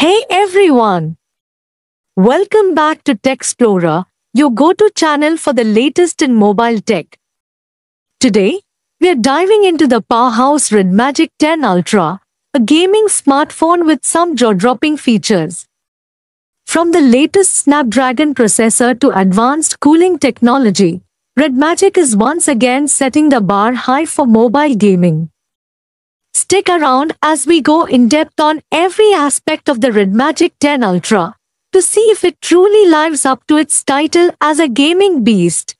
Hey everyone! Welcome back to TechXplorer, your go-to channel for the latest in mobile tech. Today, we are diving into the powerhouse Red Magic 10 Ultra, a gaming smartphone with some jaw-dropping features. From the latest Snapdragon processor to advanced cooling technology, Red Magic is once again setting the bar high for mobile gaming. Stick around as we go in depth on every aspect of the Red Magic 10 Ultra to see if it truly lives up to its title as a gaming beast.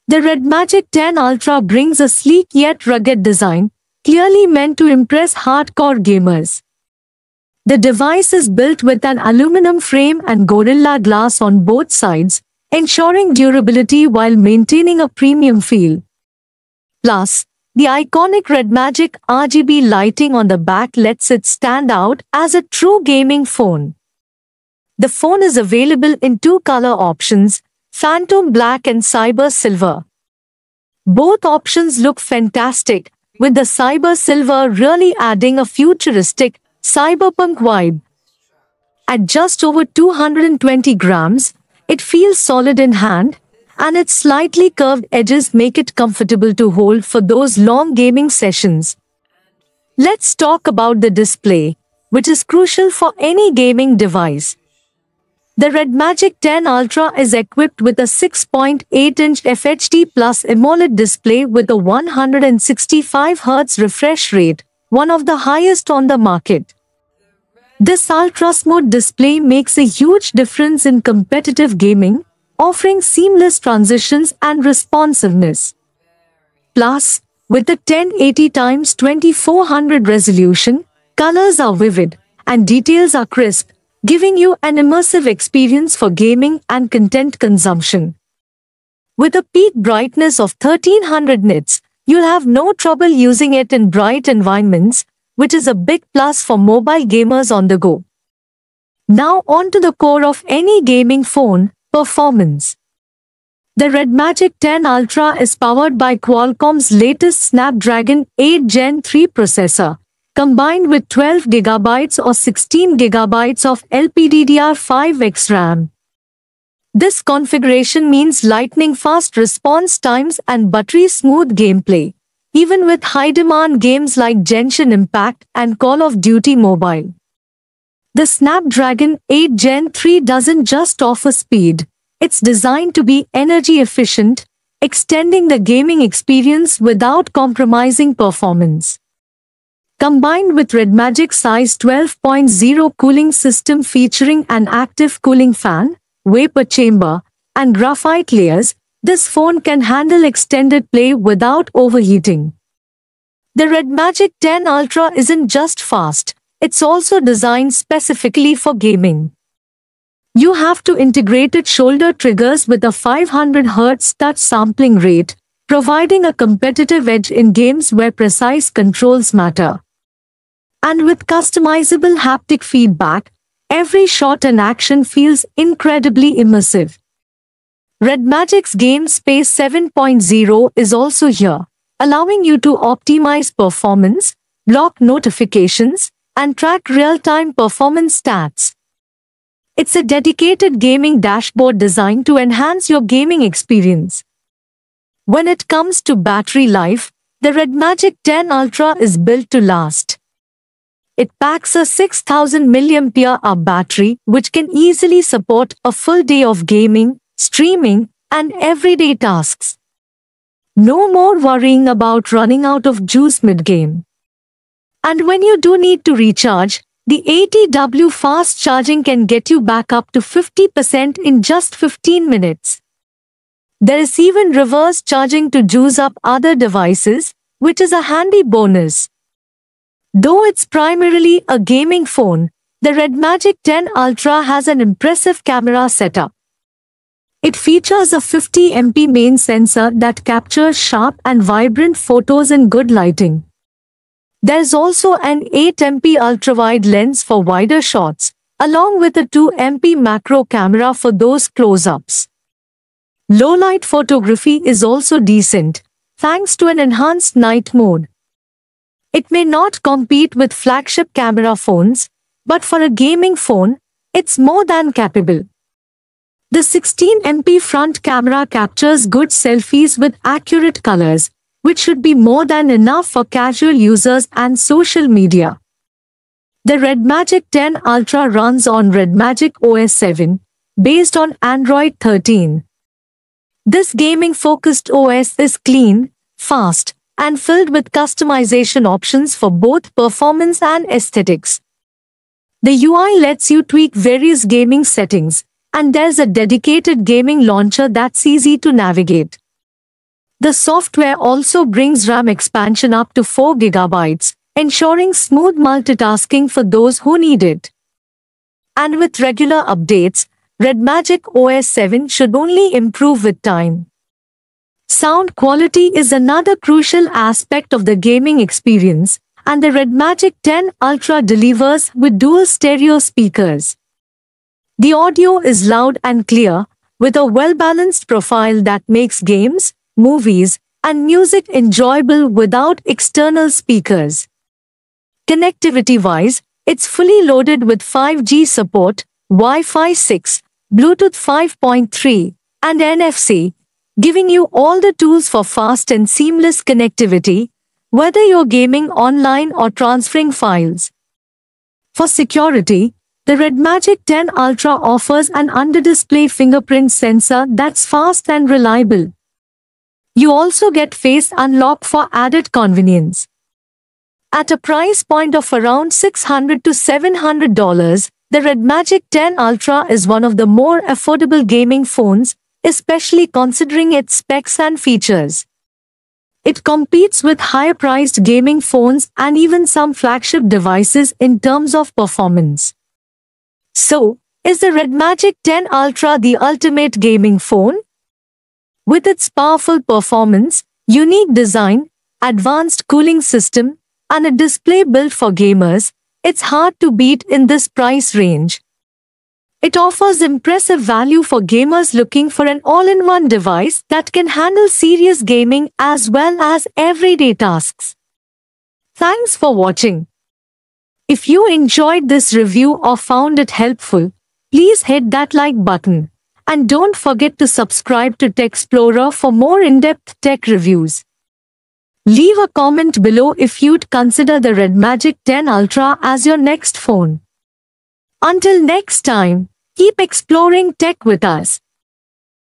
The Red Magic 10 Ultra brings a sleek yet rugged design, clearly meant to impress hardcore gamers. The device is built with an aluminum frame and Gorilla Glass on both sides, ensuring durability while maintaining a premium feel. Plus, the iconic Red Magic RGB lighting on the back lets it stand out as a true gaming phone. The phone is available in two color options, Phantom Black and Cyber Silver. Both options look fantastic, with the Cyber Silver really adding a futuristic, cyberpunk vibe. At just over 220 grams, it feels solid in hand, and its slightly curved edges make it comfortable to hold for those long gaming sessions. Let's talk about the display, which is crucial for any gaming device. The Red Magic 10 Ultra is equipped with a 6.8-inch FHD Plus AMOLED display with a 165Hz refresh rate, one of the highest on the market. This ultra-smooth display makes a huge difference in competitive gaming, offering seamless transitions and responsiveness. Plus, with the 1080x2400 resolution, colors are vivid and details are crisp, giving you an immersive experience for gaming and content consumption. With a peak brightness of 1300 nits, you'll have no trouble using it in bright environments, which is a big plus for mobile gamers on the go. Now on to the core of any gaming phone, performance. The Red Magic 10 Ultra is powered by Qualcomm's latest Snapdragon 8 Gen 3 processor, combined with 12GB or 16GB of LPDDR5X RAM. This configuration means lightning-fast response times and buttery-smooth gameplay, even with high-demand games like Genshin Impact and Call of Duty Mobile. The Snapdragon 8 Gen 3 doesn't just offer speed, it's designed to be energy efficient, extending the gaming experience without compromising performance. Combined with Red Magic's Size 12.0 cooling system featuring an active cooling fan, vapor chamber, and graphite layers, this phone can handle extended play without overheating. The Red Magic 10 Ultra isn't just fast, it's also designed specifically for gaming. You have to integrated shoulder triggers with a 500Hz touch sampling rate, providing a competitive edge in games where precise controls matter. And with customizable haptic feedback, every shot and action feels incredibly immersive. Red Magic's Game Space 7.0 is also here, allowing you to optimize performance, block notifications, and track real-time performance stats. It's a dedicated gaming dashboard designed to enhance your gaming experience. When it comes to battery life, the Red Magic 10 Ultra is built to last. It packs a 6000 mAh battery which can easily support a full day of gaming, streaming, and everyday tasks. No more worrying about running out of juice mid-game. And when you do need to recharge, the 80W fast charging can get you back up to 50% in just 15 minutes. There is even reverse charging to juice up other devices, which is a handy bonus. Though it's primarily a gaming phone, the Red Magic 10 Ultra has an impressive camera setup. It features a 50MP main sensor that captures sharp and vibrant photos in good lighting. There's also an 8MP ultrawide lens for wider shots, along with a 2MP macro camera for those close-ups. Low-light photography is also decent, thanks to an enhanced night mode. It may not compete with flagship camera phones, But for a gaming phone, it's more than capable. The 16MP front camera captures good selfies with accurate colors, which should be more than enough for casual users and social media. The Red Magic 10 Ultra runs on Red Magic OS 7, based on Android 13. This gaming-focused OS is clean, fast, and filled with customization options for both performance and aesthetics. The UI lets you tweak various gaming settings, and there's a dedicated gaming launcher that's easy to navigate. The software also brings RAM expansion up to 4 GB, ensuring smooth multitasking for those who need it. And with regular updates, Red Magic OS 7 should only improve with time. Sound quality is another crucial aspect of the gaming experience, and the Red Magic 10 Ultra delivers with dual stereo speakers. The audio is loud and clear, with a well-balanced profile that makes games, movies, and music enjoyable without external speakers. Connectivity-wise, it's fully loaded with 5G support, Wi-Fi 6, Bluetooth 5.3, and NFC, giving you all the tools for fast and seamless connectivity, whether you're gaming online or transferring files. For security, the Red Magic 10 Ultra offers an under-display fingerprint sensor that's fast and reliable. You also get Face Unlock for added convenience. At a price point of around $600 to $700, the Red Magic 10 Ultra is one of the more affordable gaming phones, especially considering its specs and features. It competes with higher-priced gaming phones and even some flagship devices in terms of performance. So, is the Red Magic 10 Ultra the ultimate gaming phone? With its powerful performance, unique design, advanced cooling system, and a display built for gamers, it's hard to beat in this price range. It offers impressive value for gamers looking for an all-in-one device that can handle serious gaming as well as everyday tasks. Thanks for watching. If you enjoyed this review or found it helpful, please hit that like button. And don't forget to subscribe to Techsplorer for more in-depth tech reviews. Leave a comment below if you'd consider the Red Magic 10 Ultra as your next phone. Until next time, keep exploring tech with us.